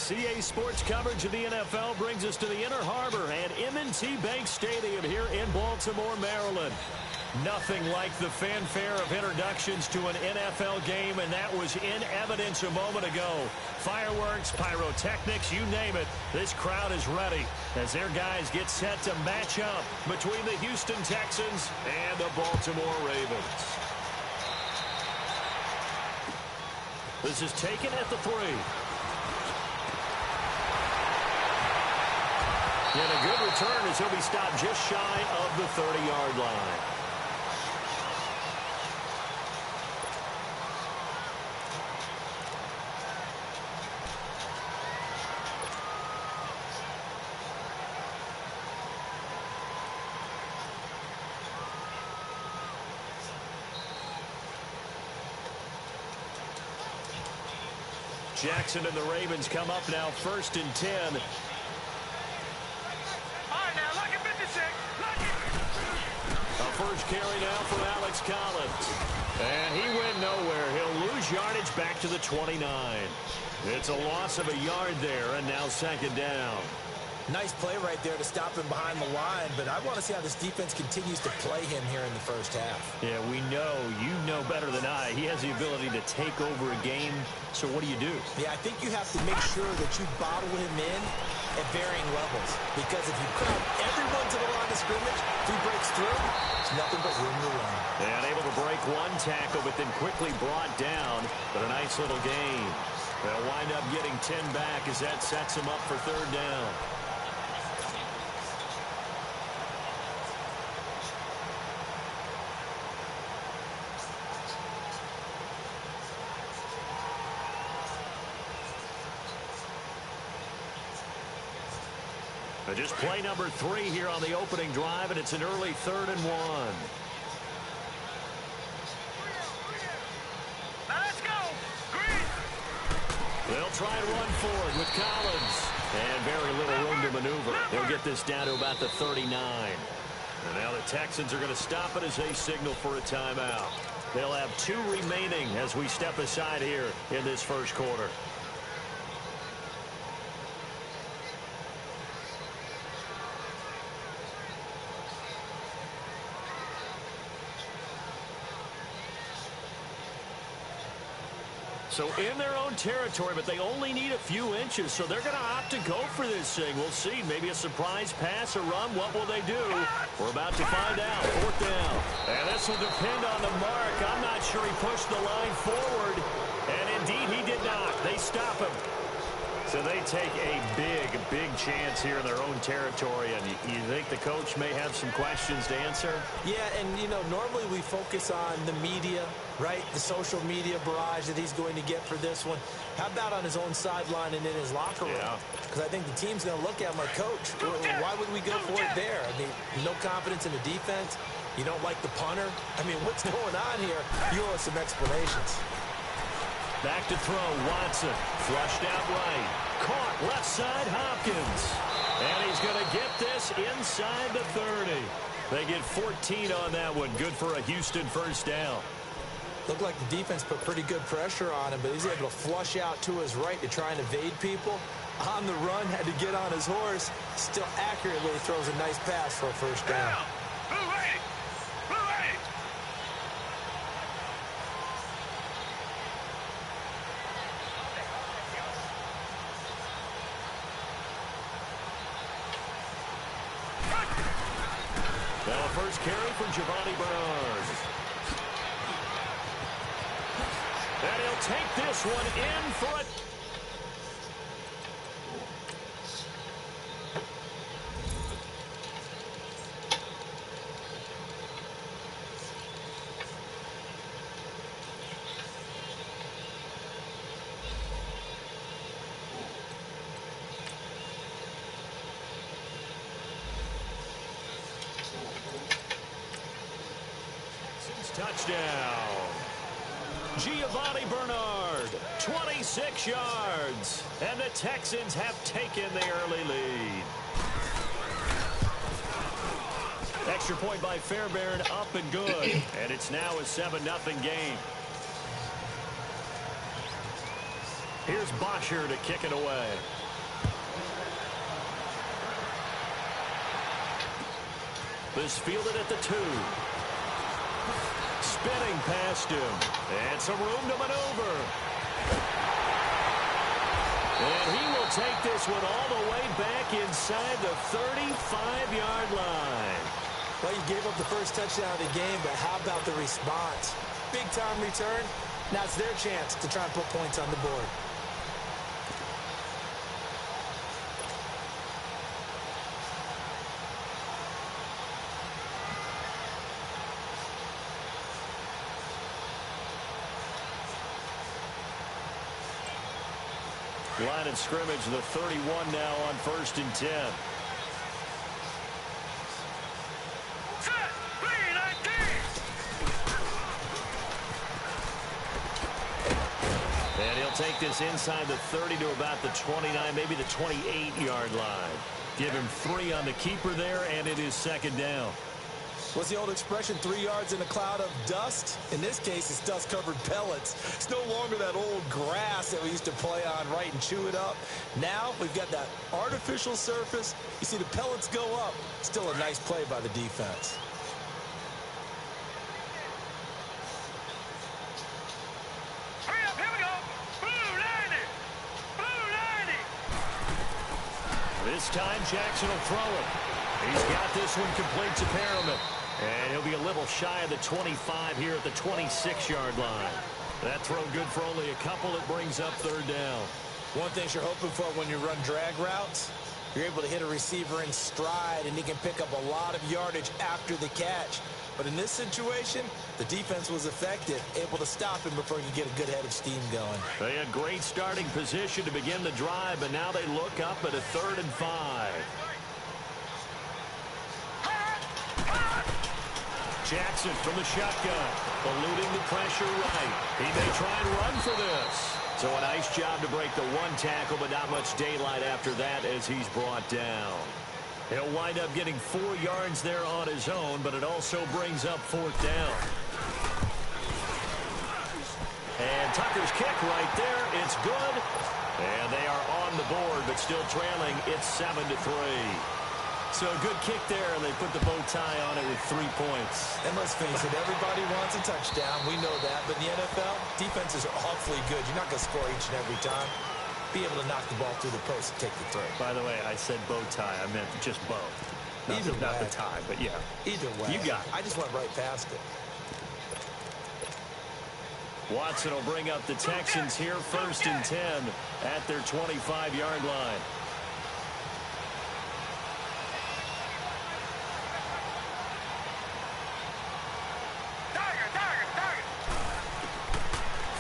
CA Sports coverage of the NFL brings us to the Inner Harbor and M&T Bank Stadium here in Baltimore, Maryland. Nothing like the fanfare of introductions to an NFL game, and that was in evidence a moment ago. Fireworks, pyrotechnics, you name it, this crowd is ready as their guys get set to match up between the Houston Texans and the Baltimore Ravens. This is taken at the 3. And a good return as he'll be stopped just shy of the 30-yard line. Jackson and the Ravens come up now, 1st and 10. All right, now, look at 56. A first carry now for Alex Collins. And he went nowhere. He'll lose yardage back to the 29. It's a loss of a yard there, and now 2nd down. Nice play right there to stop him behind the line, but I want to see how this defense continues to play him here in the first half. Yeah, we know. You know better than I. He has the ability to take over a game. So what do you do? Yeah, I think you have to make sure that you bottle him in at varying levels. Because if you crowd everyone to the line of scrimmage, if he breaks through, it's nothing but room to run. And able to break one tackle, but then quickly brought down. But a nice little gain. They'll wind up getting 10 back as that sets him up for 3rd down. Just play number 3 here on the opening drive, and it's an early 3rd and 1. Now let's go. Green. They'll try and run forward with Collins. And very little room to maneuver. They'll get this down to about the 39. And now the Texans are going to stop it as they signal for a timeout. They'll have 2 remaining as we step aside here in this first quarter. So in their own territory, but they only need a few inches, so they're going to opt to go for this thing. We'll see. Maybe a surprise pass or run. What will they do? We're about to find out. 4th down. And this will depend on the mark. I'm not sure he pushed the line forward. And indeed, he did not. They stop him. So they take a big, big chance here in their own territory. And you think the coach may have some questions to answer? Yeah, and, you know, normally we focus on the media, right? The social media barrage that he's going to get for this one. How about on his own sideline and in his locker room? Because I think the team's going to look at him like, Coach, why would we go for it there? I mean, no confidence in the defense. You don't like the punter. I mean, what's going on here? You owe us some explanations. Back to throw, Watson. Flushed out right. Caught left side, Hopkins. And he's going to get this inside the 30. They get 14 on that one. Good for a Houston first down. Looked like the defense put pretty good pressure on him, but he's able to flush out to his right to try and evade people. On the run, had to get on his horse. Still accurately throws a nice pass for a first down. Now a first carry from Giovanni Bernard. And he'll take this one in for a... Touchdown. Giovanni Bernard, 26 yards. And the Texans have taken the early lead. Extra point by Fairbairn, up and good. And it's now a 7-0 game. Here's Bosher to kick it away. This fielded at the 2. Spinning past him. And some room to maneuver. And he will take this one all the way back inside the 35-yard line. Well, you gave up the first touchdown of the game, but how about the response? Big-time return. Now it's their chance to try and put points on the board. Line of scrimmage, the 31 now on 1st and 10. Set. Green, 19. And he'll take this inside the 30 to about the 29, maybe the 28-yard line. Give him 3 on the keeper there, and it is 2nd down. What's the old expression, 3 yards in a cloud of dust? In this case, it's dust-covered pellets. It's no longer that old grass that we used to play on, right, and chew it up. Now we've got that artificial surface. You see the pellets go up. Still a nice play by the defense. Hurry up, here we go. Blue 90. Blue 90. This time, Jackson will throw it. He's got this one complete to Perriman. And he'll be a little shy of the 25 here at the 26-yard line. That throw good for only a couple. It brings up 3rd down. One thing you're hoping for when you run drag routes, you're able to hit a receiver in stride, and he can pick up a lot of yardage after the catch. But in this situation, the defense was effective, able to stop him before he could get a good head of steam going. They had great starting position to begin the drive, but now they look up at a 3rd and 5. Jackson from the shotgun, eluding the pressure right. He may try and run for this. So a nice job to break the 1 tackle, but not much daylight after that as he's brought down. He'll wind up getting 4 yards there on his own, but it also brings up 4th down. And Tucker's kick right there. It's good. And they are on the board, but still trailing. It's 7-3. So a good kick there, and they put the bow tie on it with 3 points. And let's face it, everybody wants a touchdown. We know that. But in the NFL, defenses are awfully good. You're not going to score each and every time. Be able to knock the ball through the post and take the throw. By the way, I said bow tie. I meant just bow. Not the tie, but yeah. Either way. You got it. I just went right past it. Watson will bring up the Texans here 1st and 10 at their 25-yard line.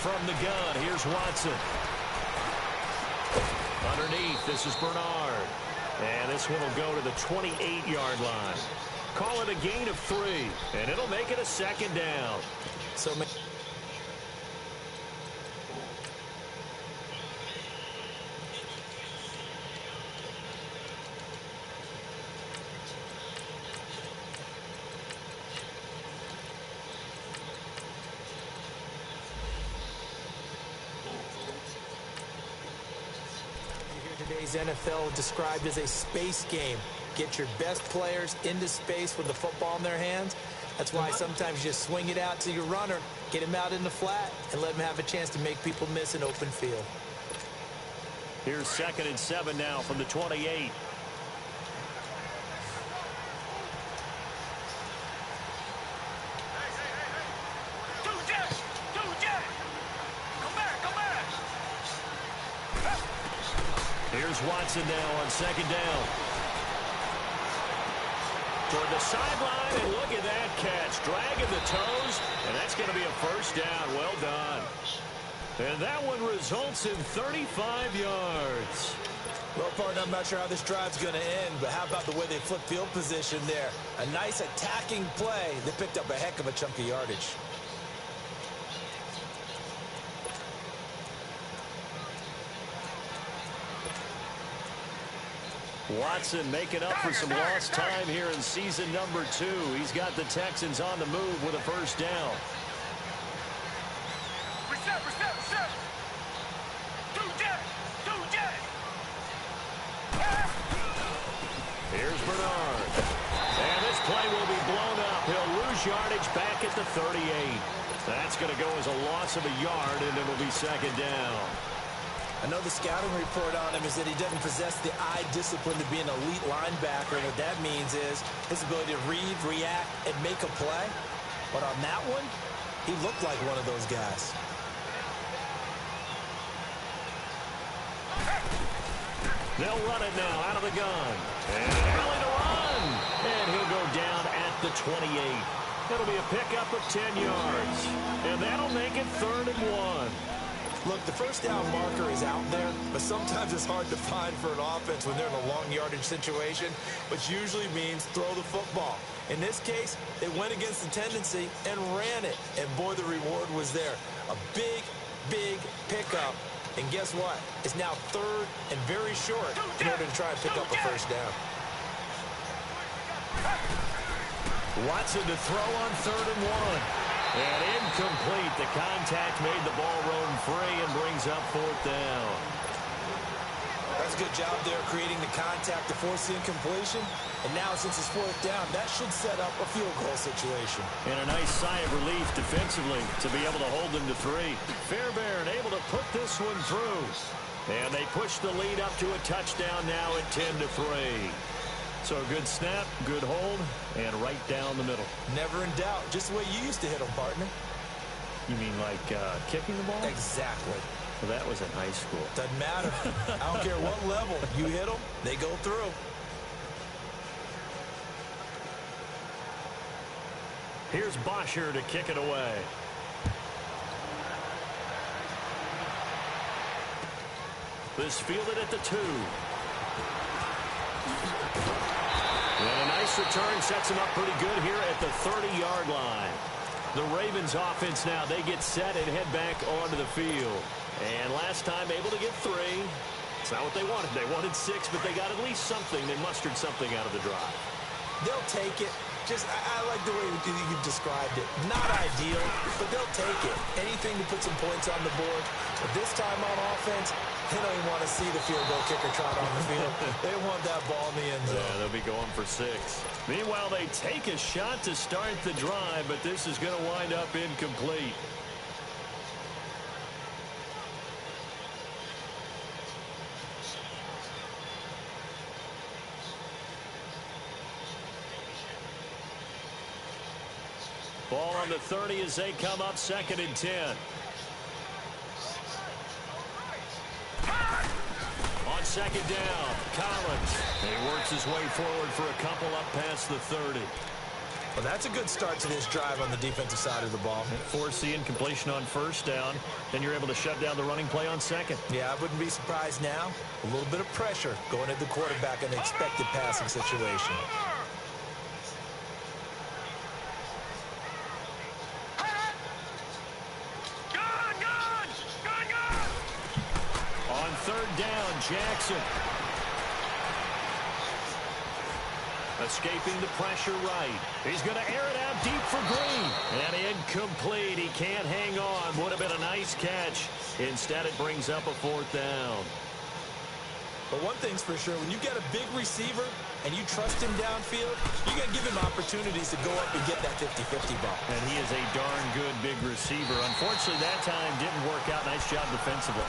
From the gun, here's Watson. Underneath, this is Bernard. And this one will go to the 28-yard line. Call it a gain of 3, and it'll make it a 2nd down. So today's NFL described as a space game. Get your best players into space with the football in their hands. That's why sometimes you just swing it out to your runner, get him out in the flat, and let him have a chance to make people miss an open field. Here's 2nd and 7 now from the 28. Here's Watson now on 2nd down. Toward the sideline, and look at that catch. Dragging the toes, and that's going to be a 1st down. Well done. And that one results in 35 yards. Well, partner, I'm not sure how this drive's going to end, but how about the way they flip field position there? A nice attacking play. They picked up a heck of a chunk of yardage. Watson making up for some lost time here in season number 2. He's got the Texans on the move with a 1st down. Reset. Two jet. Here's Bernard. And this play will lose yardage back at the 38. That's going to go as a loss of a yard, and it'll be second down. I know the scouting report on him is that he doesn't possess the eye discipline to be an elite linebacker. What that means is his ability to read, react, and make a play. But on that one, he looked like one of those guys. They'll run it now out of the gun. And early to run. And he'll go down at the 28. It'll be a pickup of 10 yards. And that'll make it 3rd and 1. Look, the first down marker is out there, but sometimes it's hard to find for an offense when they're in a long yardage situation, which usually means throw the football. In this case, they went against the tendency and ran it. And boy, the reward was there. A big, big pickup. And guess what? It's now 3rd and very short in order to try and pick up a first down. Watson to throw on 3rd and 1. And incomplete. The contact made the ball roam free and brings up 4th down. That's a good job there creating the contact to force the incompletion. And now since it's 4th down, that should set up a field goal situation. And a nice sigh of relief defensively to be able to hold them to 3. Fairbairn able to put this one through. And they push the lead up to a touchdown now at 10-3. So a good snap, good hold, and right down the middle. Never in doubt. Just the way you used to hit them, partner. You mean like kicking the ball? Exactly. Well, that was in high school. Doesn't matter. I don't care what level. You hit them, they go through. Here's Bosher to kick it away. This fielded at the 2. And a nice return sets him up pretty good here at the 30-yard line. The Ravens offense now, they get set and head back onto the field. And last time able to get 3. It's not what they wanted. They wanted 6, but they got at least something. They mustered something out of the drive. They'll take it. I like the way you described it. Not ideal, but they'll take it. Anything to put some points on the board. But this time on offense, they don't even want to see the field goal kicker trot on the field. They want that ball in the end zone. Yeah, they'll be going for 6. Meanwhile, they take a shot to start the drive, but this is going to wind up incomplete. Ball on the 30 as they come up 2nd and 10. On 2nd down, Collins. And he works his way forward for a couple up past the 30. Well, that's a good start to this drive on the defensive side of the ball. Force the incompletion on 1st down. Then you're able to shut down the running play on 2nd. Yeah, I wouldn't be surprised now. A little bit of pressure going at the quarterback in the expected passing situation. On 3rd down, Jackson. Escaping the pressure right. He's going to air it out deep for Green. And incomplete. He can't hang on. Would have been a nice catch. Instead, it brings up a 4th down. But one thing's for sure, when you get a big receiver and you trust him downfield, you got to give him opportunities to go up and get that 50-50 ball. And he is a darn good big receiver. Unfortunately, that time didn't work out. Nice job defensively.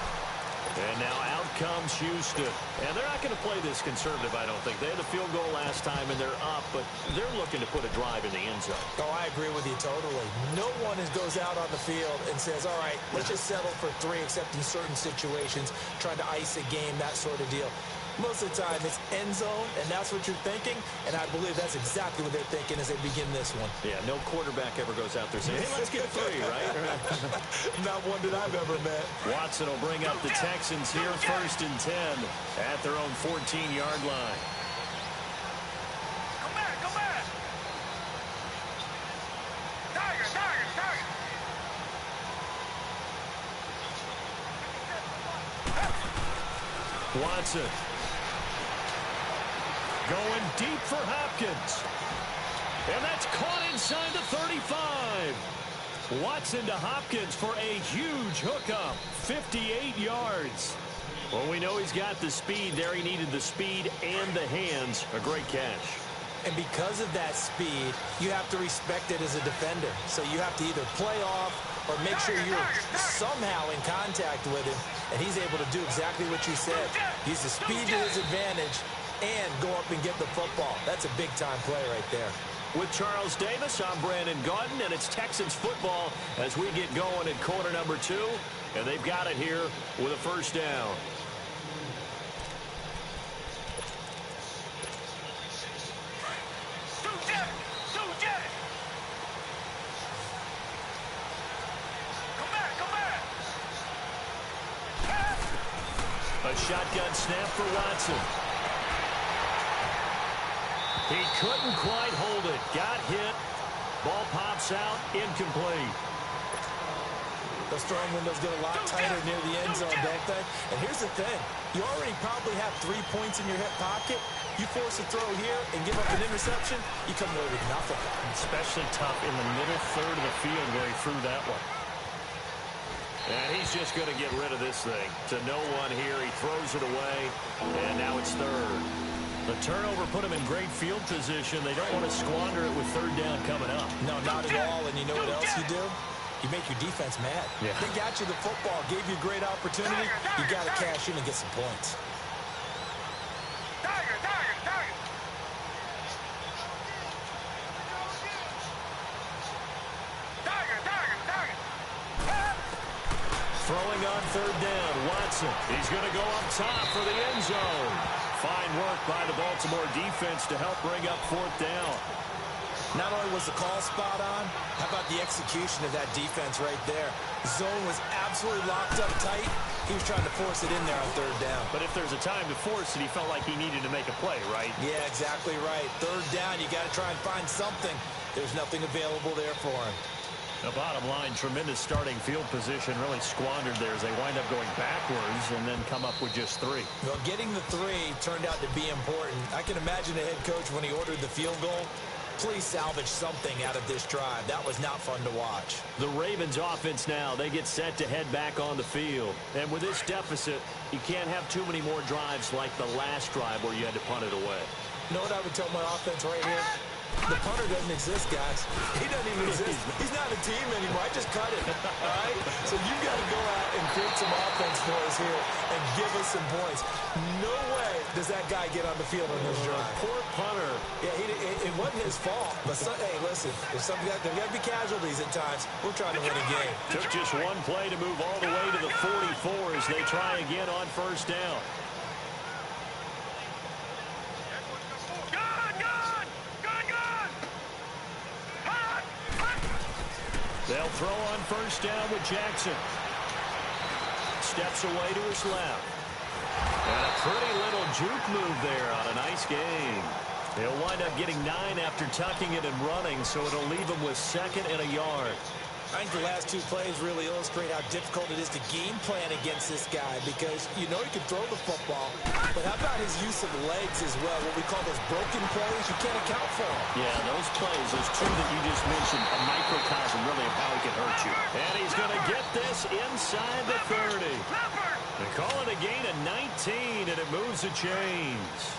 And now out comes Houston. And they're not going to play this conservative, I don't think. They had the field goal last time, and they're up, but they're looking to put a drive in the end zone. Oh, I agree with you totally. No one goes out on the field and says, all right, let's just settle for 3, except in certain situations, trying to ice a game, that sort of deal. Most of the time, it's end zone, and that's what you're thinking, and I believe that's exactly what they're thinking as they begin this one. Yeah, no quarterback ever goes out there saying, hey, let's get 3, right? Not one that I've ever met. Watson will bring up the Texans here 1st and 10 at their own 14-yard line. Come back, come back. Tiger, tiger, tiger. Watson. Going deep for Hopkins. And that's caught inside the 35. Watson to Hopkins for a huge hookup. 58 yards. Well, we know he's got the speed there. He needed the speed and the hands. A great catch. And because of that speed, you have to respect it as a defender. So you have to either play off or make sure you're somehow in contact with him, and he's able to do exactly what you said. Use the speed to his advantage and go up and get the football. That's a big-time play right there. With Charles Davis, I'm Brandon Gaudin, and it's Texans football as we get going in quarter number 2, and they've got it here with a first down. A shotgun snap for Watson. He couldn't quite hold it. Got hit. Ball pops out. Incomplete. Those throwing windows get a lot tighter near the end zone, don't they? And here's the thing. You already probably have 3 points in your hip pocket. You force a throw here and give up an interception, you come away with nothing. Especially tough in the middle third of the field where he threw that one. And he's just going to get rid of this thing. To no one here. He throws it away, and now it's third. The turnover put him in great field position. They don't want to squander it with third down coming up. No, not at all. And you know what else you do? You make your defense mad. Yeah. They got you the football, gave you a great opportunity. You got to cash in and get some points. Throwing on third down, Watson. He's going to go up top for the end zone. Fine work by the Baltimore defense to help bring up fourth down. Not only was the call spot on, how about the execution of that defense right there? Zone was absolutely locked up tight. He was trying to force it in there on third down. But if there's a time to force it, he felt like he needed to make a play, right? Yeah, exactly right. Third down, you got to try and find something. There's nothing available there for him. The bottom line, tremendous starting field position, really squandered there as they wind up going backwards and then come up with just 3. Well, getting the 3 turned out to be important. I can imagine the head coach when he ordered the field goal. Please salvage something out of this drive. That was not fun to watch. The Ravens offense now, they get set to head back on the field. And with this deficit, you can't have too many more drives like the last drive where you had to punt it away. You know what I would tell my offense right here? The punter doesn't exist, guys. He doesn't even exist. He's not a team anymore. I just cut it, all right? So you got to go out and create some offense for us here and give us some points. No way does that guy get on the field on this drive. Poor punter. Yeah, it wasn't his fault. But, hey, listen, there's got to be casualties at times. We're trying to win a game. Took just one play to move all the way to the 44 as they try again on first down. They'll throw on first down with Jackson. Steps away to his left. And a pretty little juke move there on a nice game. They'll wind up getting 9 after tucking it and running, so it'll leave them with 2nd and a yard. I think the last 2 plays really illustrate how difficult it is to game plan against this guy because you know he can throw the football, but how about his use of legs as well, what we call those broken plays? You can't account for them. Yeah, those plays, those 2 that you just mentioned, a microcosm really of how he can hurt you. And he's going to get this inside the 30. They call it a gain of 19, and it moves the chains.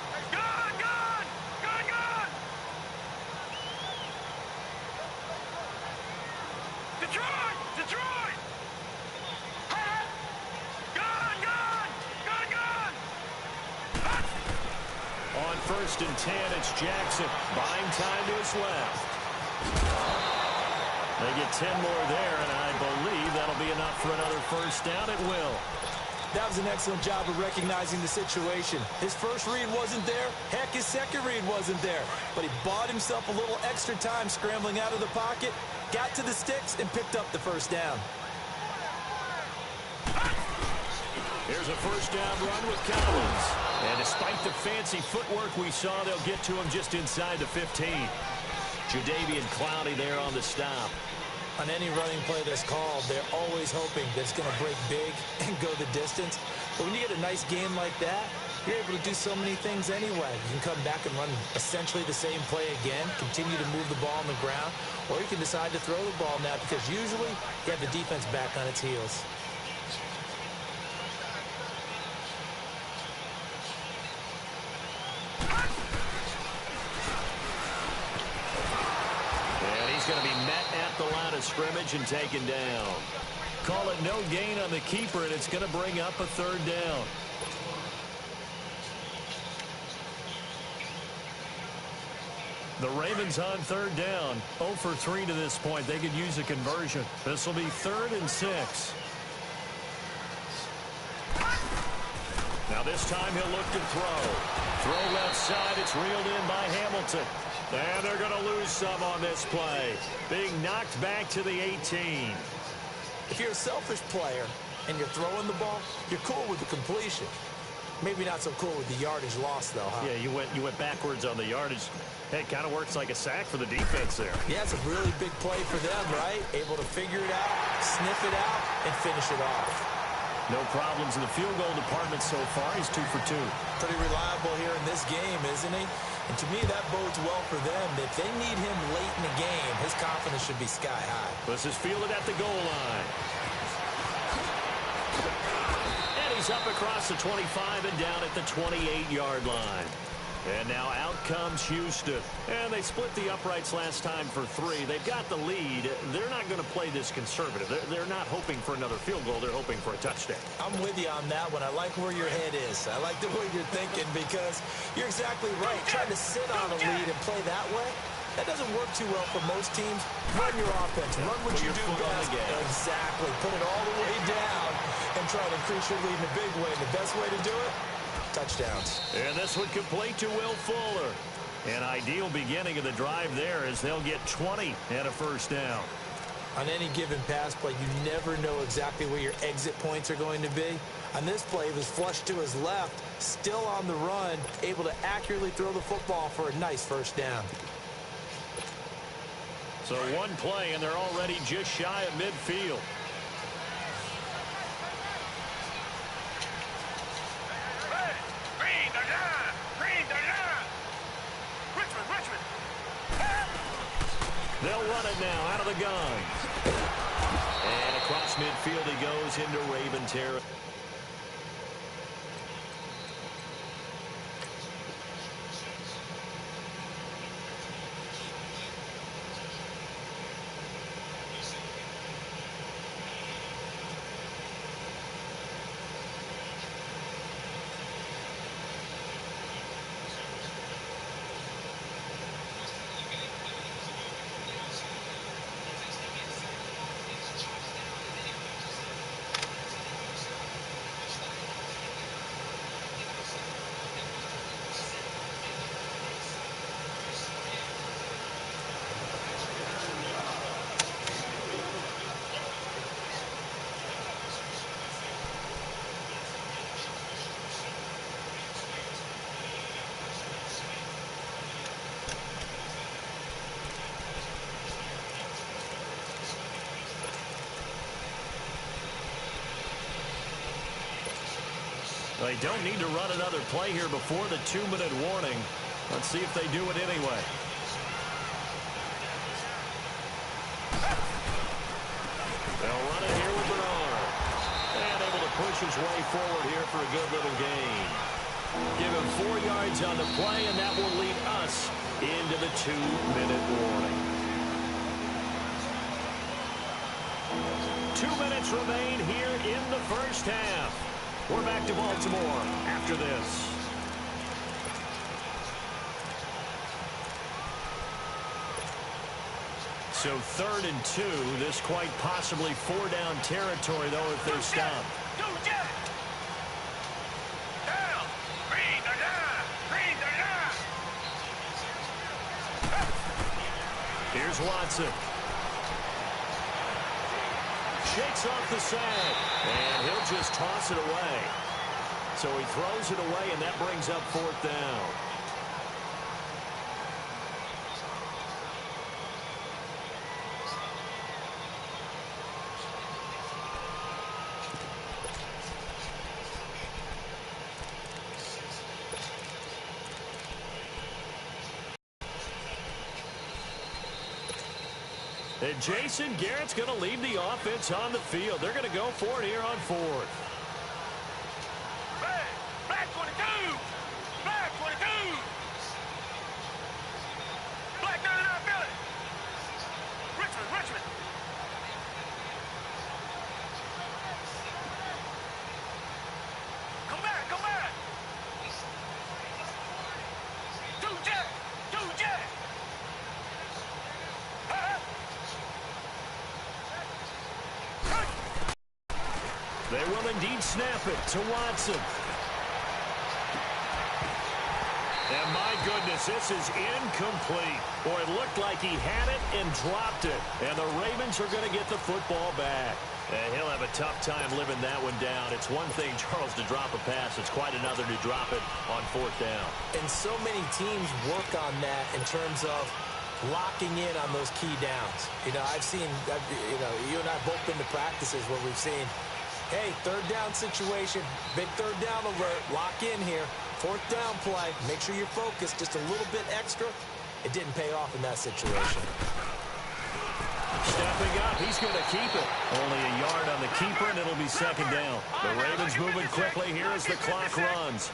On 1st and 10, it's Jackson. Buying time to his left. They get 10 more there, and I believe that'll be enough for another first down. It will. That was an excellent job of recognizing the situation. His first read wasn't there. Heck, his second read wasn't there. But he bought himself a little extra time scrambling out of the pocket, got to the sticks, and picked up the first down. Here's a first down run with Collins. And despite the fancy footwork we saw, they'll get to him just inside the 15. Jadeveon Clowney there on the stop. On any running play that's called, they're always hoping that it's going to break big and go the distance. But when you get a nice game like that, you're able to do so many things anyway. You can come back and run essentially the same play again, continue to move the ball on the ground, or you can decide to throw the ball now because usually you have the defense back on its heels. going to be met at the line of scrimmage and taken down. Call it no gain on the keeper, and it's going to bring up a third down. The Ravens on third down. 0 for 3 to this point. They could use a conversion. This will be 3rd and 6. Now this time he'll look to throw. Throw left side. It's reeled in by Hamilton. And they're going to lose some on this play. Being knocked back to the 18. If you're a selfish player and you're throwing the ball, you're cool with the completion. Maybe not so cool with the yardage loss, though, huh? Yeah, you went backwards on the yardage. Hey, it kind of works like a sack for the defense there. Yeah, it's a really big play for them, right? Able to figure it out, sniff it out, and finish it off. No problems in the field goal department so far. He's 2 for 2. Pretty reliable here in this game, isn't he? And to me, that bodes well for them. If they need him late in the game, his confidence should be sky high. This is fielded at the goal line. And he's up across the 25 and down at the 28-yard line. And now out comes Houston. And they split the uprights last time for 3. They've got the lead. They're not going to play this conservative. They're not hoping for another field goal. They're hoping for a touchdown. I'm with you on that one. I like where your head is. I like the way you're thinking because you're exactly right. Trying to sit on a lead and play that way, that doesn't work too well for most teams. Run your offense. Run what you do best. Exactly. Put it all the way down and try to increase your lead in a big way. The best way to do it? Touchdowns. And this would complete to Will Fuller. An ideal beginning of the drive there as they'll get 20 and a first down. On any given pass play, you never know exactly where your exit points are going to be. On this play, he was flushed to his left, still on the run, able to accurately throw the football for a nice first down. So one play, and they're already just shy of midfield. They'll run it now out of the gun. And across midfield he goes into Raven territory. They don't need to run another play here before the 2-minute warning. Let's see if they do it anyway. They'll run it here with Bernard. And able to push his way forward here for a good little gain. Give him 4 yards on the play, and that will lead us into the 2-minute warning. 2 minutes remain here in the first half. We're back to Baltimore after this. So 3rd and 2. This quite possibly 4-down territory, though, if they're stopped. Here's Watson. Shakes off the sack, and he'll just toss it away. So he throws it away, and that brings up 4th down. And Jason Garrett's going to lead the offense on the field. They're going to go for it here on 4th. Black 22! Black 22! Black 39 Billy! They will indeed snap it to Watson. And my goodness, this is incomplete. Boy, it looked like he had it and dropped it. And the Ravens are going to get the football back. And he'll have a tough time living that one down. It's one thing, Charles, to drop a pass. It's quite another to drop it on fourth down. And so many teams work on that in terms of locking in on those key downs. You know, I've seen, you and I both been to practices where we've seen, hey, third down situation, big third down alert, lock in here. Fourth down play, make sure you're focused just a little bit extra. It didn't pay off in that situation. Stepping up, he's going to keep it. Only a yard on the keeper, and it'll be second down. The Ravens moving quickly here as the clock runs.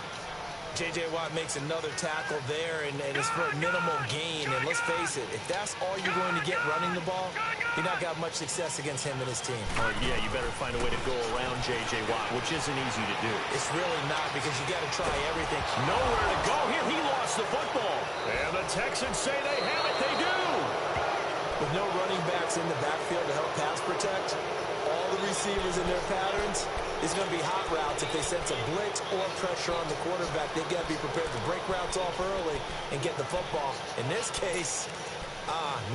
J.J. Watt makes another tackle there, and it's for a minimal gain. And let's face it, if that's all you're going to get running the ball, you're not got much success against him and his team. Oh, yeah, you better find a way to go around J.J. Watt, which isn't easy to do. It's really not, because you got to try everything. Nowhere to go here. He lost the football. And the Texans say they have it. They do. With no running backs in the backfield to help pass protect, all the receivers in their patterns, it's going to be hot routes. If they sense a blitz or pressure on the quarterback, they've got to be prepared to break routes off early and get the football. In this case,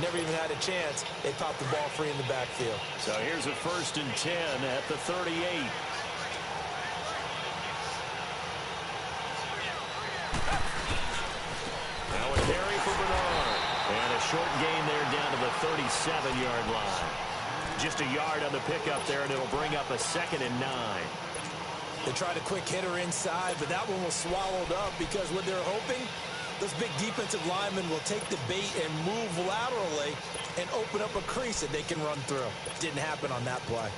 never even had a chance. They popped the ball free in the backfield. So here's a 1st and 10 at the 38. Now a carry for Bernard. And a short gain there down to the 37-yard line. Just a yard on the pickup there, and it'll bring up a 2nd and 9. They tried a quick hitter inside, but that one was swallowed up because what they're hoping, those big defensive linemen will take the bait and move laterally and open up a crease that they can run through. Didn't happen on that play.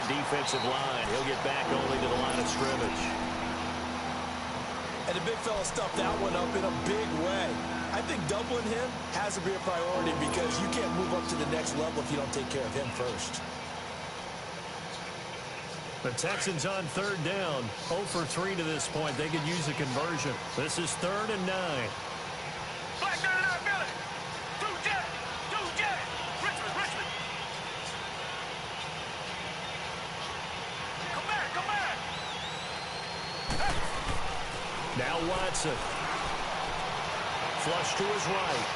Defensive line. He'll get back only to the line of scrimmage. And the big fella stuffed that one up in a big way. I think doubling him has to be a priority because you can't move up to the next level if you don't take care of him first. The Texans on 3rd down. 0 for 3 to this point. They could use a conversion. This is 3rd and 9. Now Watson. Flush to his right.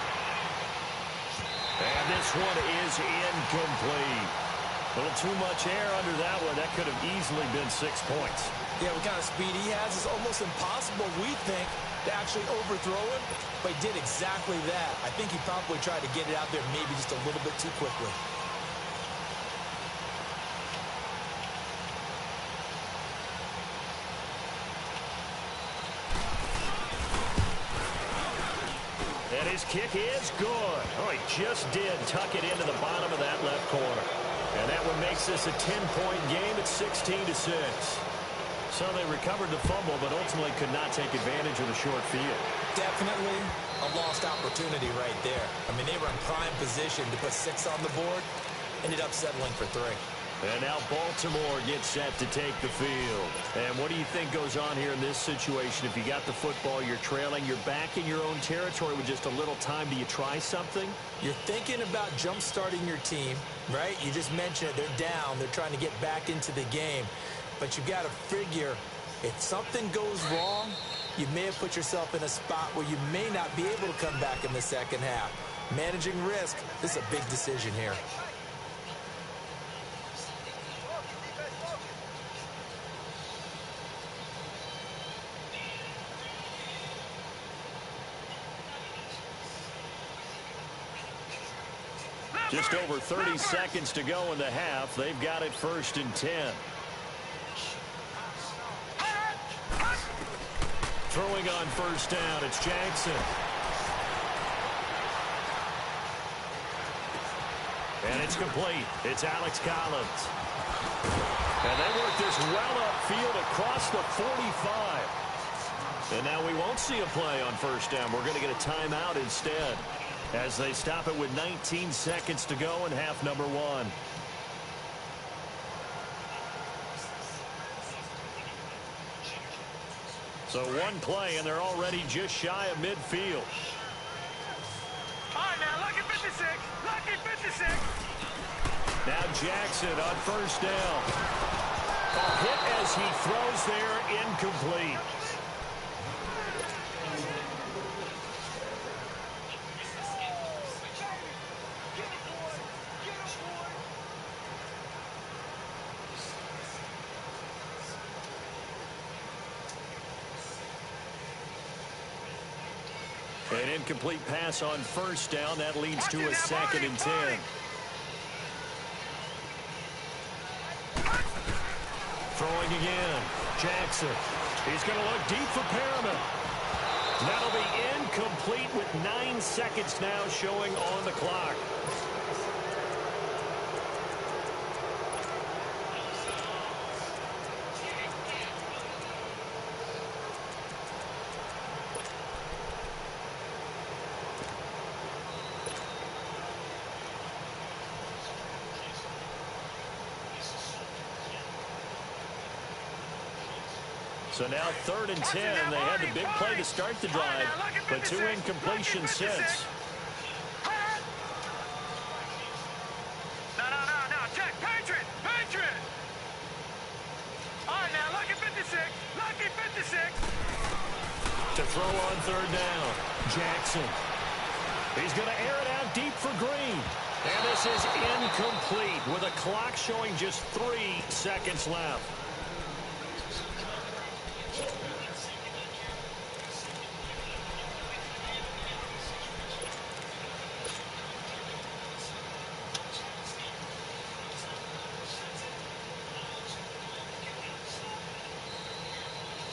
And this one is incomplete. A little too much air under that one. That could have easily been 6 points. Yeah, what kind of speed he has is almost impossible, we think, to actually overthrow him. But he did exactly that. I think he probably tried to get it out there maybe just a little bit too quickly. And his kick is good. Oh, he just did tuck it into the bottom of that left corner. And that one makes this a 10-point game at 16-6. So they recovered the fumble, but ultimately could not take advantage of the short field. Definitely a lost opportunity right there. I mean, they were in prime position to put 6 on the board. Ended up settling for 3. And now Baltimore gets set to take the field. And what do you think goes on here in this situation? If you got the football, you're trailing, you're back in your own territory with just a little time. Do you try something? You're thinking about jump-starting your team, right? You just mentioned it. They're down. They're trying to get back into the game. But you've got to figure if something goes wrong, you may have put yourself in a spot where you may not be able to come back in the second half. Managing risk, this is a big decision here. Just over 30 seconds to go in the half. They've got it 1st and 10. Throwing on 1st down, it's Jackson. And it's complete. It's Alex Collins. And they work this well upfield across the 45. And now we won't see a play on first down. We're going to get a timeout instead as they stop it with 19 seconds to go in half number one. So one play, and they're already just shy of midfield. All right, now, lucky 56. Lucky 56. Now Jackson on first down. A hit as he throws there, incomplete. An incomplete pass on first down. That leads to a 2nd and 10. Throwing again. Jackson. He's going to look deep for Perriman. That'll be incomplete with 9 seconds now showing on the clock. So now 3rd and 10. They had the big play to start the drive, but 2 incompletions since. No, check. Patriot. All right, now, lucky 56. Lucky 56. To throw on 3rd down. Jackson. He's going to air it out deep for Green. And this is incomplete with a clock showing just 3 seconds left.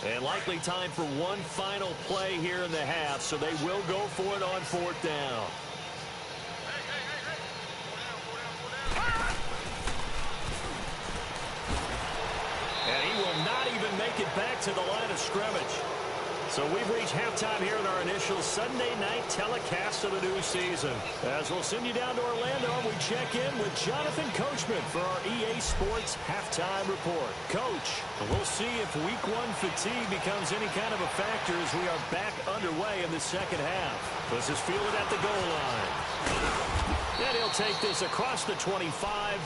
And likely time for one final play here in the half, so they will go for it on 4th down. And he will not even make it back to the line of scrimmage. So we've reached halftime here in our initial Sunday night telecast of the new season. As we'll send you down to Orlando, we check in with Jonathan Coachman for our EA Sports Halftime Report. Coach, we'll see if Week 1 fatigue becomes any kind of a factor as we are back underway in the second half. This is fielded at the goal line. And he'll take this across the 25.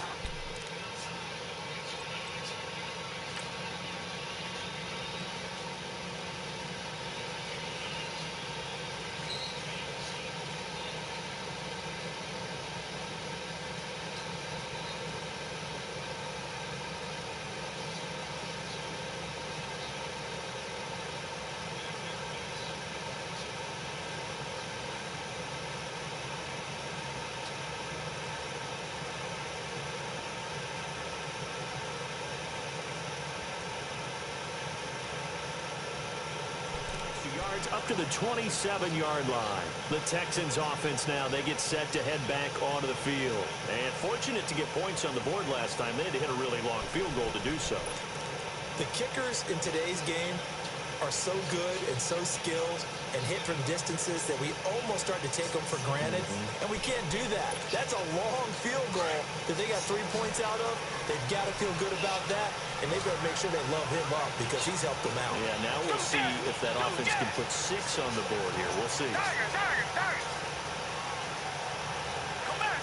Up to the 27-yard line. The Texans offense now, they get set to head back onto the field. And fortunate to get points on the board last time. They had to hit a really long field goal to do so. The kickers in today's game are so good and so skilled and hit from distances that we almost start to take them for granted. And we can't do that. That's a long field goal that they got 3 points out of. They've got to feel good about that, and they better make sure they love him up because he's helped them out. Yeah, now we'll see if that offense can put 6 on the board here. We'll see. Target. Go back.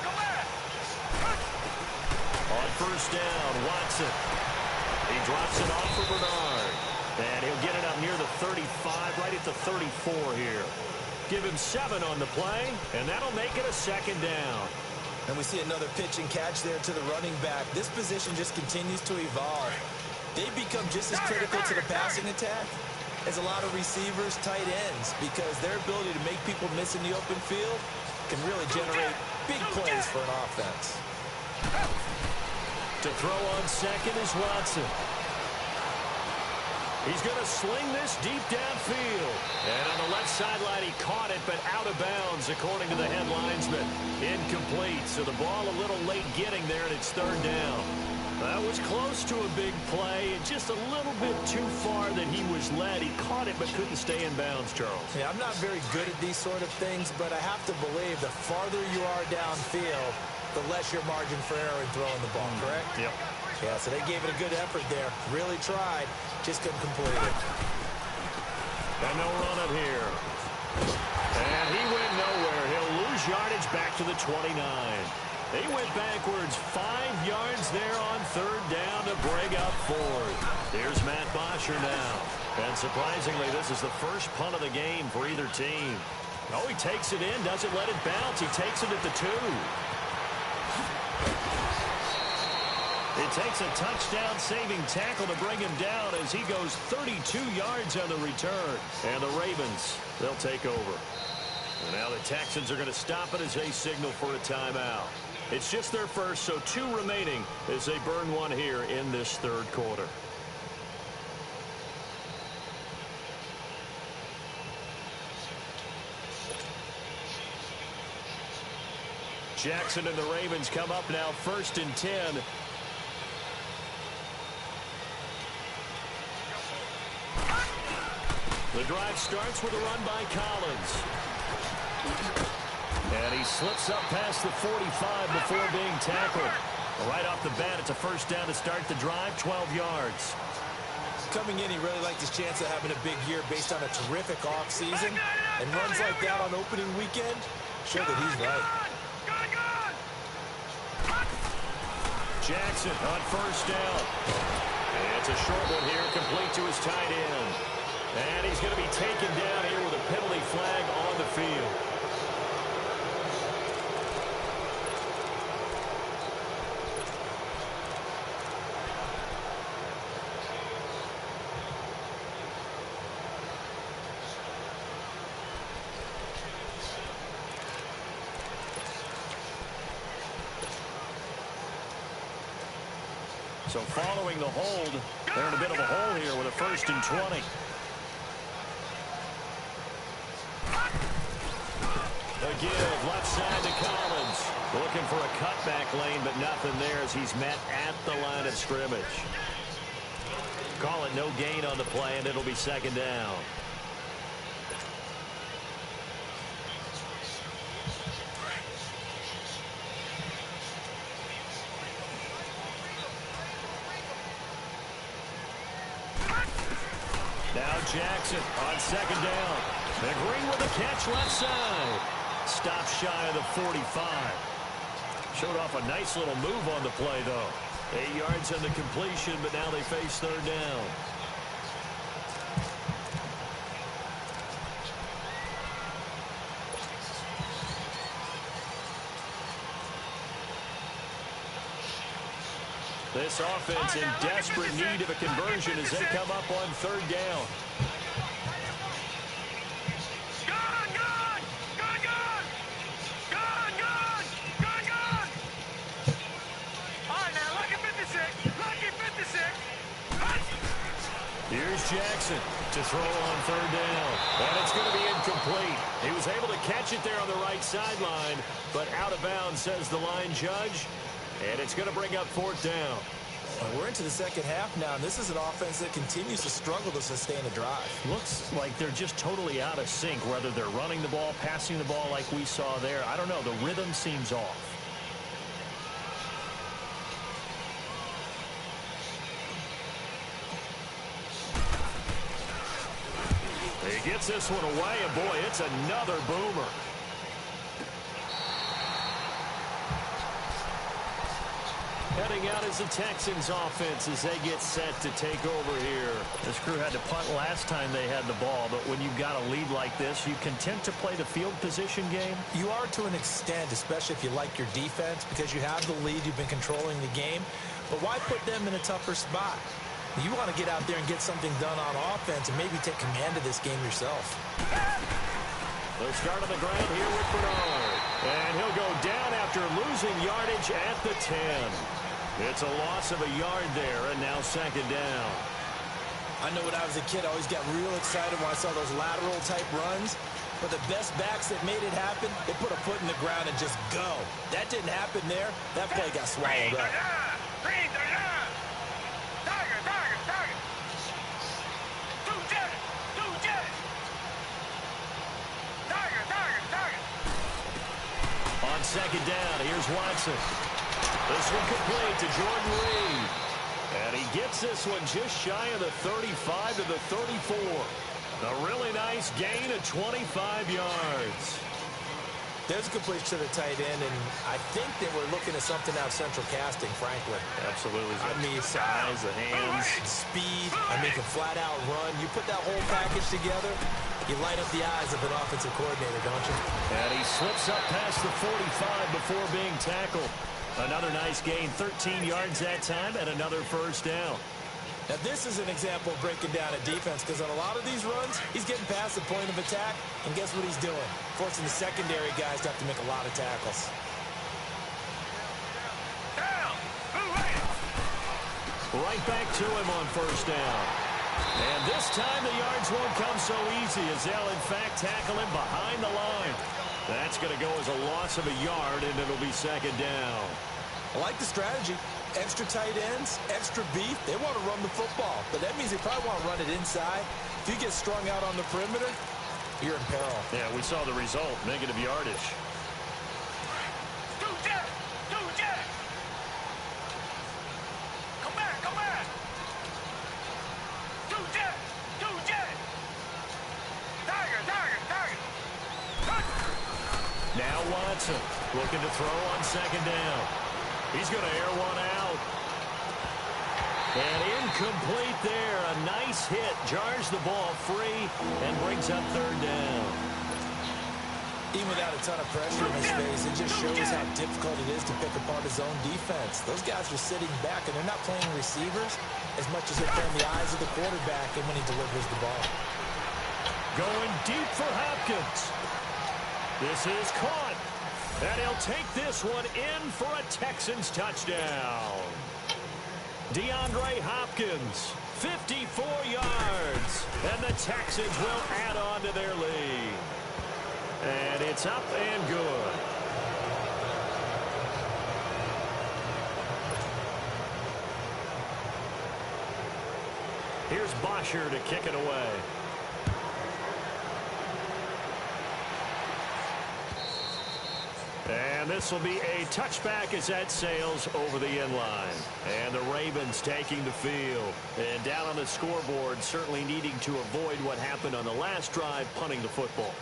On first down, Watson. He drops it off for Bernard. And he'll get it up near the 35, right at the 34 here. Give him 7 on the play, and that'll make it a 2nd down. And we see another pitch and catch there to the running back. This position just continues to evolve. They become just as critical to the passing attack as a lot of receivers, tight ends, because their ability to make people miss in the open field can really generate big plays for an offense. To throw on 2nd is Watson. He's going to sling this deep downfield. And on the left sideline, he caught it, but out of bounds, according to the head linesman. Incomplete, so the ball a little late getting there, and it's third down. That was close to a big play, and just a little bit too far that he was led. He caught it, but couldn't stay in bounds, Charles. Yeah, I'm not very good at these sort of things, but I have to believe the farther you are downfield, the less your margin for error in throwing the ball, correct? Yep. Yeah, so they gave it a good effort there. Really tried. Just couldn't complete it. And they'll run it here. And he went nowhere. He'll lose yardage back to the 29. They went backwards 5 yards there on third down to bring up fourth. Here's Matt Bosher now. And surprisingly, this is the first punt of the game for either team. Oh, he takes it in, doesn't let it bounce. He takes it at the 2. It takes a touchdown-saving tackle to bring him down as he goes 32 yards on the return. And the Ravens, they'll take over. And now the Texans are going to stop it as they signal for a timeout. It's just their first, so 2 remaining as they burn one here in this third quarter. Jackson and the Ravens come up now, 1st and 10. The drive starts with a run by Collins. And he slips up past the 45 before being tackled. Right off the bat, it's a first down to start the drive, 12 yards. Coming in, he really liked his chance of having a big year based on a terrific offseason. And runs like that on opening weekend show that he's right. Jackson on first down. And it's a short one here, complete to his tight end. And he's going to be taken down here with a penalty flag on the field. So following the hold, they're in a bit of a hole here with a 1st and 20. The give, left side to Collins. Looking for a cutback lane, but nothing there as he's met at the line of scrimmage. Call it no gain on the play, and it'll be 2nd down. Now Jackson on 2nd down. And Green with a catch left side. Stop shy of the 45. Showed off a nice little move on the play, though. 8 yards on the completion, but now they face 3rd down. This offense in desperate need of a conversion as they come up on 3rd down. Here's Jackson to throw on 3rd down. And it's going to be incomplete. He was able to catch it there on the right sideline, but out of bounds, says the line judge. And it's going to bring up 4th down. We're into the second half now, and this is an offense that continues to struggle to sustain a drive. Looks like they're just totally out of sync, whether they're running the ball, passing the ball like we saw there. I don't know. The rhythm seems off. He gets this one away, and boy, it's another boomer. Heading out is the Texans offense as they get set to take over here. This crew had to punt last time they had the ball, but when you've got a lead like this, you content to play the field position game? You are to an extent, especially if you like your defense, because you have the lead, you've been controlling the game. But why put them in a tougher spot? You want to get out there and get something done on offense and maybe take command of this game yourself. They'll start on the ground here with Bernard. And he'll go down after losing yardage at the 10. It's a loss of a yard there, and now 2nd down. I know when I was a kid, I always got real excited when I saw those lateral-type runs. But the best backs that made it happen, they put a foot in the ground and just go. That didn't happen there. That play got swallowed up. On second down, here's Watson. This one complete to Jordan Reed. And he gets this one just shy of the 35 to the 34. A really nice gain of 25 yards. There's a completion to the tight end, and I think that we're looking at something out of central casting, frankly. Absolutely. I mean, size, the hands, speed. I mean, can flat-out run. You put that whole package together, you light up the eyes of an offensive coordinator, don't you? And he slips up past the 45 before being tackled. Another nice gain, 13 yards that time, and another first down. Now, this is an example of breaking down a defense, because on a lot of these runs, he's getting past the point of attack, and guess what he's doing? Forcing the secondary guys to have to make a lot of tackles. Right back to him on first down. And this time the yards won't come so easy, as they'll, in fact, tackle him behind the line. That's going to go as a loss of a yard, and it'll be second down. I like the strategy. Extra tight ends, extra beef. They want to run the football, but that means they probably want to run it inside. If you get strung out on the perimeter, you're in peril. Yeah, we saw the result, negative yardage. Come back, come back. Tiger. Now Watson looking to throw on second down. He's going to air one out. And incomplete there. A nice hit. Jars the ball free and brings up third down. Even without a ton of pressure in his face, it just shows how difficult it is to pick apart his own defense. Those guys are sitting back, and they're not playing receivers as much as they're playing the eyes of the quarterback and when he delivers the ball. Going deep for Hopkins. This is caught. And he'll take this one in for a Texans touchdown. DeAndre Hopkins, 54 yards. And the Texans will add on to their lead. And it's up and good. Here's Bosher to kick it away. And this will be a touchback as that sails over the end line. And the Ravens taking the field. And down on the scoreboard, certainly needing to avoid what happened on the last drive, punting the football.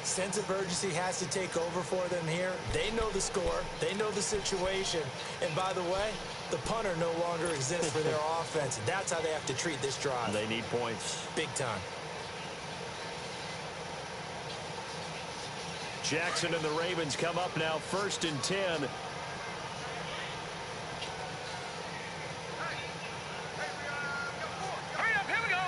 Sense of urgency has to take over for them here. They know the score. They know the situation. And by the way, the punter no longer exists for their offense. That's how they have to treat this drive. They need points. Big time. Jackson and the Ravens come up now 1st and 10. Hurry up, here we go.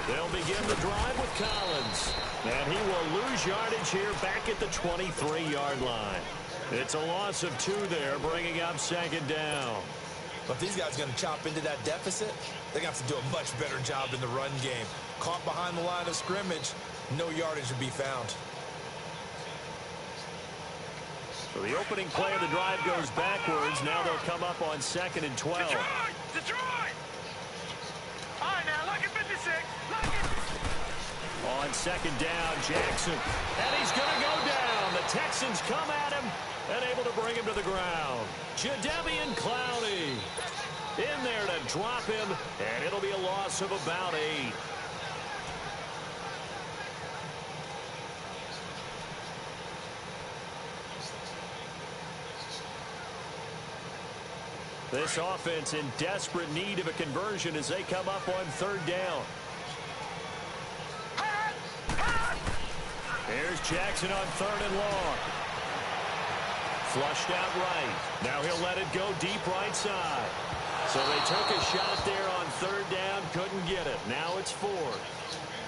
They'll begin the drive with Collins. And he will lose yardage here back at the 23-yard line. It's a loss of 2 there, bringing up second down. But if these guys are going to chop into that deficit, they're going to have to do a much better job in the run game. Caught behind the line of scrimmage, no yardage to be found. So the opening play of the drive goes backwards. Now they'll come up on 2nd and 12. Detroit! All right, now, look at 56. Look at... On second down, Jackson. And he's going to go down. The Texans come at him and able to bring him to the ground. Jadeveon Clowney in there to drop him, and it'll be a loss of about 8. This offense in desperate need of a conversion as they come up on 3rd down. Here's Jackson on 3rd and long. Flushed out right. Now he'll let it go deep right side. So they took a shot there on 3rd down, couldn't get it. Now it's 4th.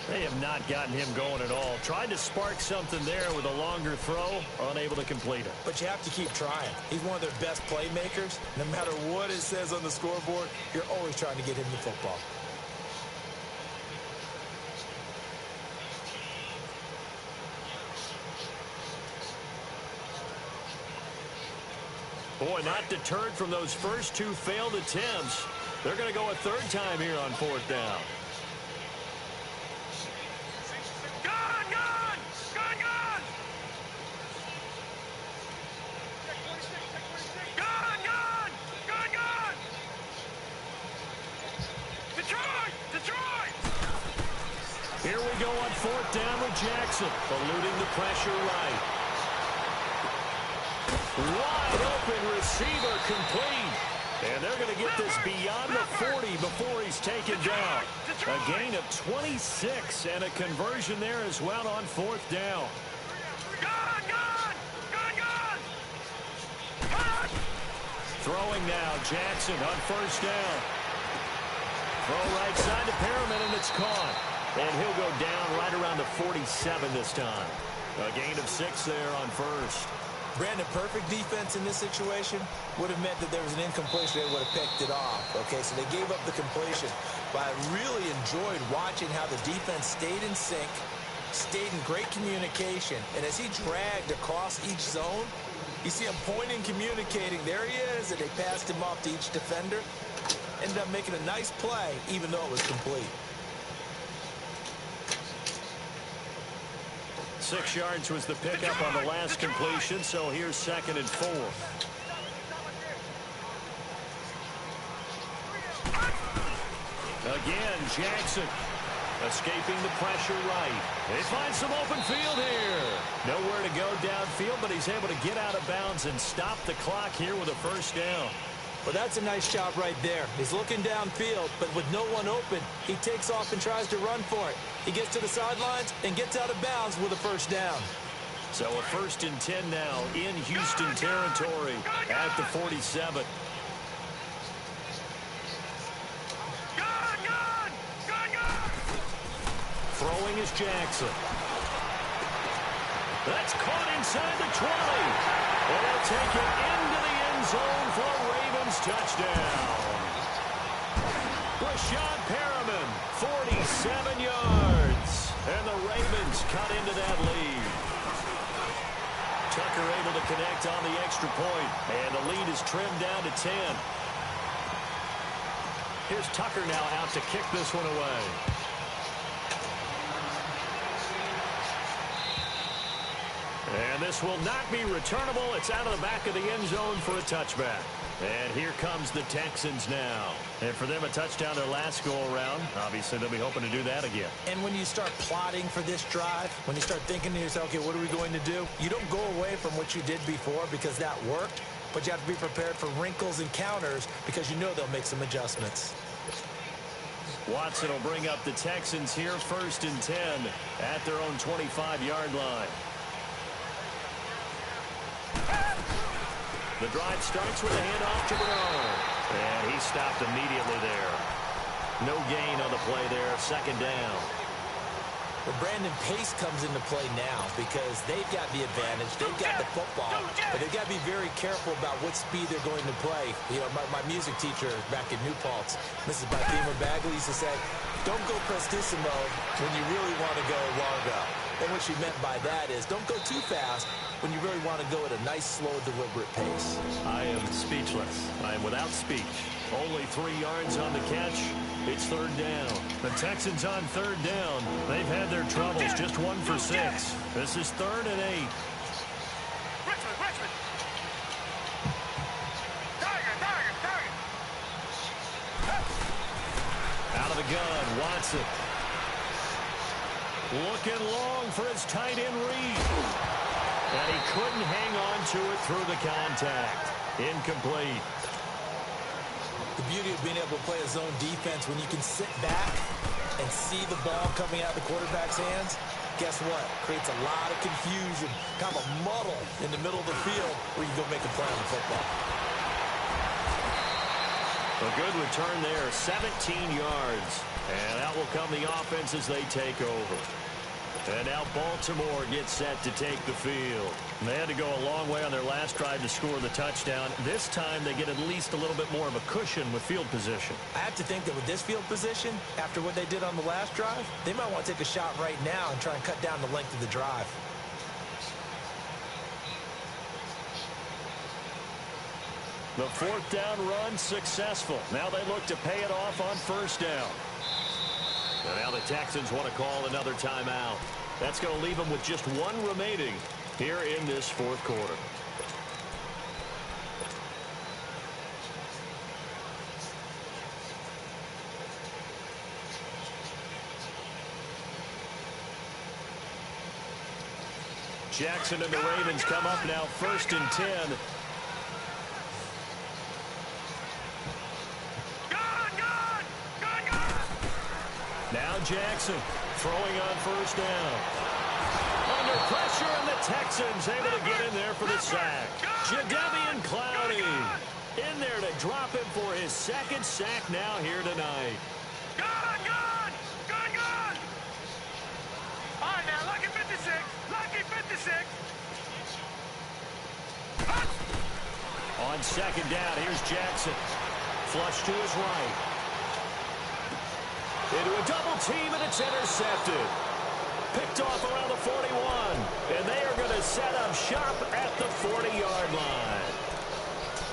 They have not gotten him going at all. Tried to spark something there with a longer throw, unable to complete it. But you have to keep trying. He's one of their best playmakers. No matter what it says on the scoreboard, you're always trying to get him the football. Boy, not deterred from those first two failed attempts. They're going to go a third time here on fourth down. Here we go on fourth down with Jackson, eluding the pressure right. Wide open receiver complete. And they're going to get this beyond the 40 before he's taken down. A gain of 26 and a conversion there as well on fourth down. Throwing now, Jackson on first down. Throw right side to Perriman, and it's caught. And he'll go down right around the 47 this time. A gain of 6 there on first. Brandon, perfect defense in this situation would have meant that there was an incompletion. They would have picked it off. Okay, so they gave up the completion. But I really enjoyed watching how the defense stayed in sync, stayed in great communication. And as he dragged across each zone, you see him pointing, communicating. There he is, and they passed him off to each defender. Ended up making a nice play, even though it was complete. 6 yards was the pickup on the last completion, so here's 2nd and 4. Again, Jackson escaping the pressure right. They find some open field here. Nowhere to go downfield, but he's able to get out of bounds and stop the clock here with a first down. Well, that's a nice job right there. He's looking downfield, but with no one open, he takes off and tries to run for it. He gets to the sidelines and gets out of bounds with a first down. So a 1st and 10 now in Houston territory at the 47. Throwing is Jackson. That's caught inside the 20. And they'll take it into the end zone for a Ravens touchdown. Rashad Perriman, 47 yards. And the Ravens cut into that lead. Tucker able to connect on the extra point. And the lead is trimmed down to 10. Here's Tucker now out to kick this one away. And this will not be returnable. It's out of the back of the end zone for a touchback. And here comes the Texans now. And for them, a touchdown their last go-around. Obviously, they'll be hoping to do that again. And when you start plotting for this drive, when you start thinking to yourself, okay, what are we going to do? You don't go away from what you did before because that worked, but you have to be prepared for wrinkles and counters because you know they'll make some adjustments. Watson will bring up the Texans here, 1st and 10 at their own 25-yard line. The drive starts with a handoff to Bernard. And he stopped immediately there. No gain on the play there. 2nd down. Well, Brandon, pace comes into play now because they've got the advantage. They've got the football. But they've got to be very careful about what speed they're going to play. You know, my music teacher back in New Paltz, Mrs. Bathima Bagley, used to say, don't go prestissimo when you really want to go largo. And what she meant by that is don't go too fast when you really want to go at a nice, slow, deliberate pace. I am speechless. I am without speech. Only 3 yards on the catch. It's 3rd down. The Texans on 3rd down. They've had their troubles. Just 1 for 6. This is 3rd and 8. Out of the gun, Watson. Looking long for his tight end read. And he couldn't hang on to it through the contact. Incomplete. The beauty of being able to play a zone defense when you can sit back and see the ball coming out of the quarterback's hands, guess what? Creates a lot of confusion, kind of a muddle in the middle of the field where you go make a play on the football. A good return there, 17 yards. And out will come the offense as they take over. And now Baltimore gets set to take the field. They had to go a long way on their last drive to score the touchdown. This time they get at least a little bit more of a cushion with field position. I have to think that with this field position, after what they did on the last drive, they might want to take a shot right now and try and cut down the length of the drive. The fourth down run successful. Now they look to pay it off on first down. And now the Texans want to call another timeout. That's going to leave them with just one remaining here in this fourth quarter. Jackson and the Ravens come up now first and 10. Now Jackson throwing on first down. Under pressure, and the Texans able to get in there for the sack. Jadeveon Clowney in there to drop him for his second sack now here tonight. Good! All right, now, lucky 56. Lucky 56. On second down, here's Jackson. Flush to his right. Into a double team, and it's intercepted. Picked off around the 41. And they are going to set up shop at the 40-yard line.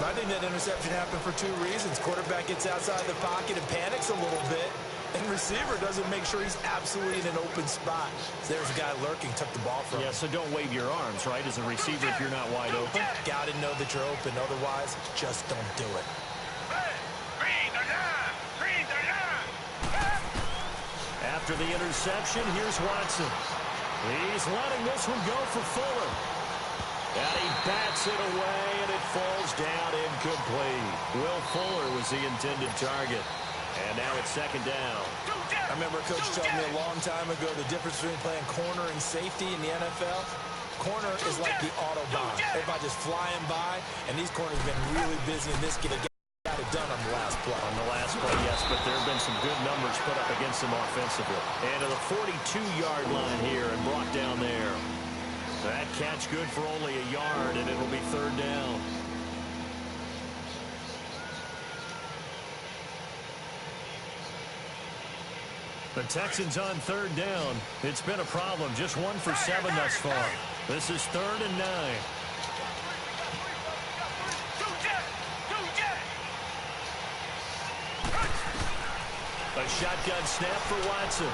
I think that interception happened for two reasons. Quarterback gets outside the pocket and panics a little bit. And receiver doesn't make sure he's absolutely in an open spot. So there's a guy lurking, took the ball from him. Yeah, so don't wave your arms, right, as a receiver if you're not wide open. Got to know that you're open. Otherwise, just don't do it. After the interception, here's Watson. He's letting this one go for Fuller. And he bats it away, and it falls down incomplete. Will Fuller was the intended target. And now it's second down. I remember Coach told me a long time ago the difference between playing corner and safety in the NFL. Corner is like the Autobahn. Everybody just flying by, and these corners have been really busy in this game. Got it done on the last play. On the last play, yes, but there have been some good numbers put up against them offensively. And to the 42-yard line here and brought down there. That catch good for only a yard, and it'll be third down. The Texans on third down. It's been a problem. Just 1 for 7 thus far. This is 3rd and 9. A shotgun snap for Watson.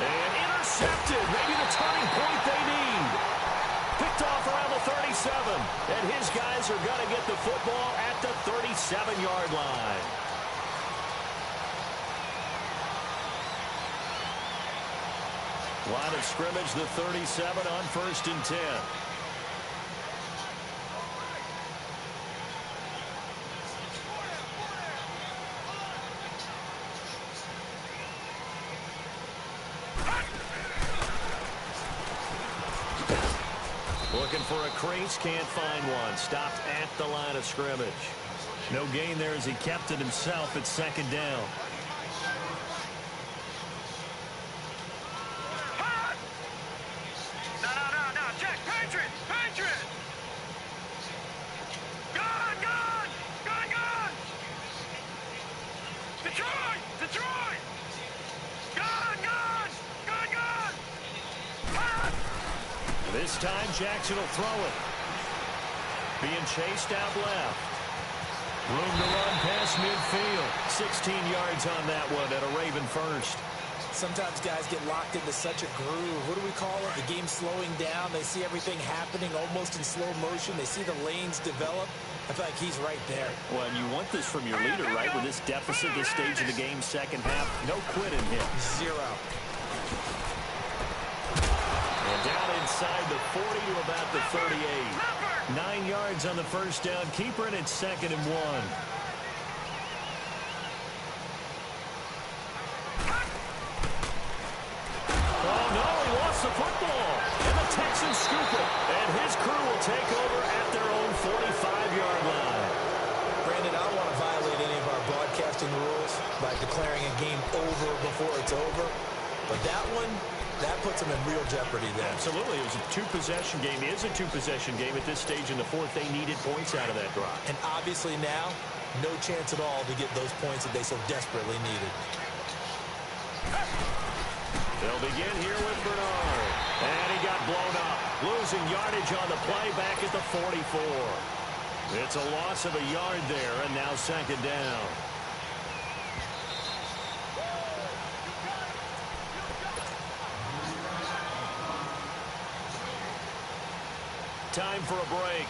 And intercepted. Maybe the turning point they need. Picked off around the 37. And his guys are going to get the football at the 37-yard line. Line of scrimmage, the 37 on 1st and 10. Looking for a crease, can't find one. Stopped at the line of scrimmage. No gain there as he kept it himself at second down. No, check, Patriot! Gone! Detroit! Gone! This time Jackson will throw it. Being chased out left. Room to run past midfield. 16 yards on that one at a Raven first. Sometimes guys get locked into such a groove. What do we call it? The game's slowing down. They see everything happening almost in slow motion. They see the lanes develop. I feel like he's right there. Well, and you want this from your leader, right? With this deficit, this stage of the game, second half, no quit in him. Zero. And down inside the 40 to about the 38. 9 yards on the first down. Keeper in at 2nd and 1. Oh, no, he lost the football. And the Texans scoop it. And his crew will take over at their own 45-yard line. Brandon, by declaring a game over before it's over. But that one, that puts them in real jeopardy there. Absolutely. It was a two-possession game. It is a two-possession game at this stage in the fourth. They needed points out of that drive. And obviously now, no chance at all to get those points that they so desperately needed. They'll begin here with Bernard. And he got blown up. Losing yardage on the play back at the 44. It's a loss of a yard there, and now second down. Time for a break.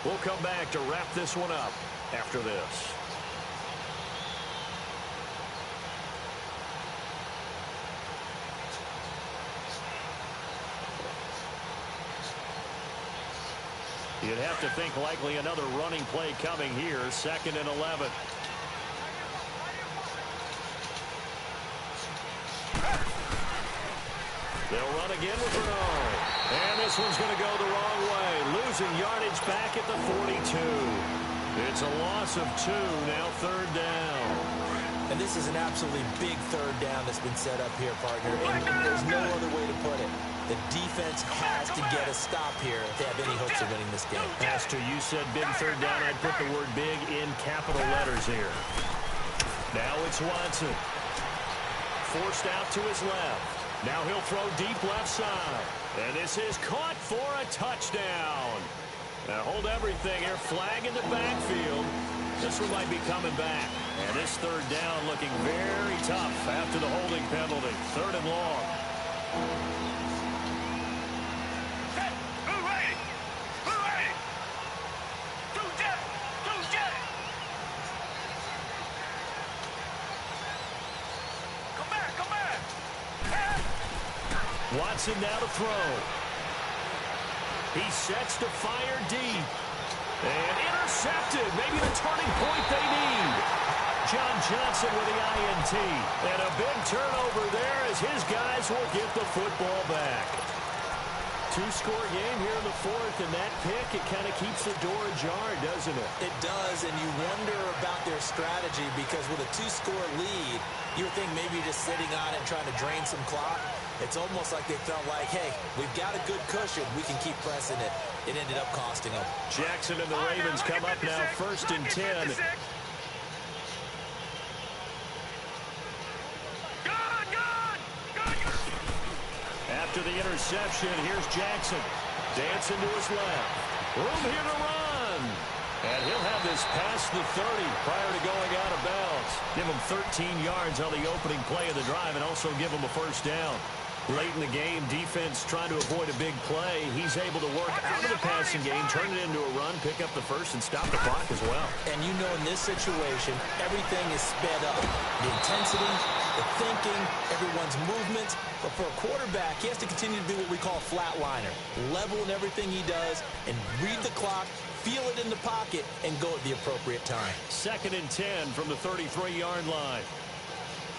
We'll come back to wrap this one up after this. You'd have to think likely another running play coming here, 2nd and 11. They'll run again with Bernard. And this one's going to go the wrong way. Losing yardage back at the 42. It's a loss of 2, now 3rd down. And this is an absolutely big 3rd down that's been set up here, partner. And there's no other way to put it. The defense has to get a stop here if they have any hopes of winning this game. Pastor, you said big 3rd down. I'd put the word big in capital letters here. Now it's Watson. Forced out to his left. Now he'll throw deep left side. And this is caught for a touchdown. Now hold everything here. Flag in the backfield. This one might be coming back. And this 3rd down looking very tough after the holding penalty. 3rd and long. Watson now to throw. He sets to fire deep. And intercepted. Maybe the turning point they need. John Johnson with the INT. And a big turnover there as his guys will get the football back. 2-score game here in the 4th, and that pick, it kind of keeps the door ajar, doesn't it? It does, and you wonder about their strategy because with a 2-score lead, you would think maybe just sitting on it and trying to drain some clock. It's almost like they felt like, hey, we've got a good cushion. We can keep pressing it. It ended up costing them. Jackson and the Ravens come up now 1st and 10. After the interception, here's Jackson. Dancing to his left. Room here to run. And he'll have this past the 30 prior to going out of bounds. Give him 13 yards on the opening play of the drive and also give him a 1st down. Late in the game, defense trying to avoid a big play. He's able to work out of the passing game, turn it into a run, pick up the 1st, and stop the clock as well. And you know in this situation, everything is sped up. The intensity, the thinking, everyone's movements. But for a quarterback, he has to continue to be what we call a flatliner. Level in everything he does and read the clock, feel it in the pocket, and go at the appropriate time. 2nd and 10 from the 33-yard line.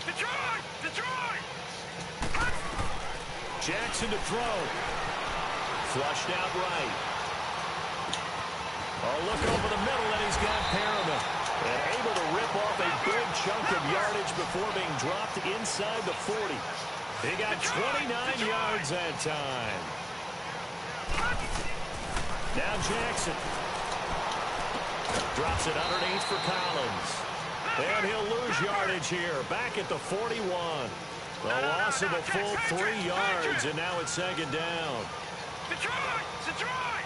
Detroit! Detroit! Jackson to throw. Flushed out right. Oh, look over the middle, and he's got Perriman. And able to rip off a big chunk of yardage before being dropped inside the 40. He got 29 yards that time. Now Jackson. Drops it underneath for Collins. And he'll lose yardage here. Back at the 41. A loss of a full 3 yards, and now it's 2nd down. Detroit! Detroit!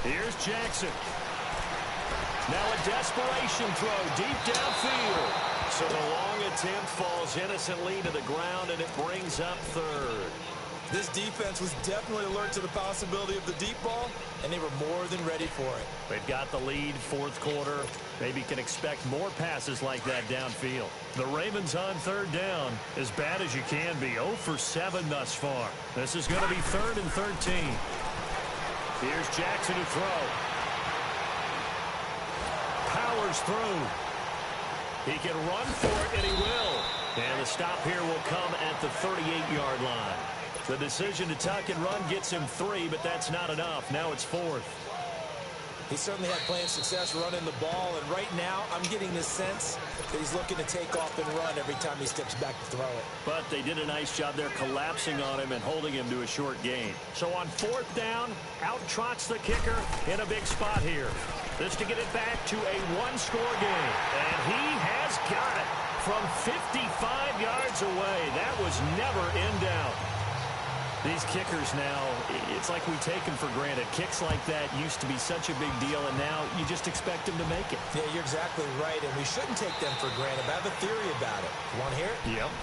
Here's Jackson. Now a desperation throw deep downfield. So the long attempt falls innocently to the ground, and it brings up 3rd. This defense was definitely alert to the possibility of the deep ball, and they were more than ready for it. They've got the lead, 4th quarter. Maybe can expect more passes like that downfield. The Ravens on 3rd down, as bad as you can be, 0 for 7 thus far. This is going to be 3rd and 13. Here's Jackson to throw. Powers through. He can run for it, and he will. And the stop here will come at the 38-yard line. The decision to tuck and run gets him 3, but that's not enough. Now it's 4th. He certainly had plenty of success running the ball, and right now I'm getting the sense that he's looking to take off and run every time he steps back to throw it. But they did a nice job there collapsing on him and holding him to a short gain. So on fourth down, out trots the kicker in a big spot here. This to get it back to a one-score game. And he has got it from 55 yards away. That was never in doubt. These kickers now, it's like we take them for granted. Kicks like that used to be such a big deal, and now you just expect them to make it. Yeah, you're exactly right, and we shouldn't take them for granted. But I have a theory about it. You want to hear it? Yep.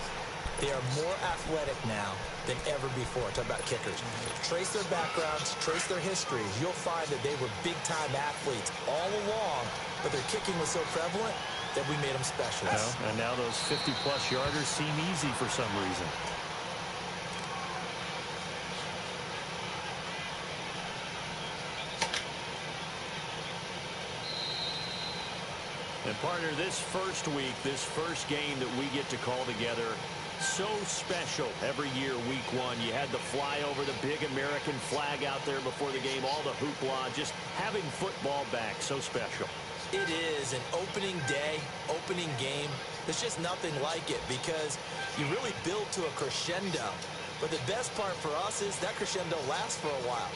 They are more athletic now than ever before. Talk about kickers. Trace their backgrounds, trace their histories. You'll find that they were big-time athletes all along, but their kicking was so prevalent that we made them specialists. Well, and now those 50-plus yarders seem easy for some reason. And partner, this first week, this first game that we get to call together, so special every year, week one. You had the flyover, the big American flag out there before the game, all the hoopla, just having football back, so special. It is an opening day, opening game. There's just nothing like it because you really build to a crescendo. But the best part for us is that crescendo lasts for a while.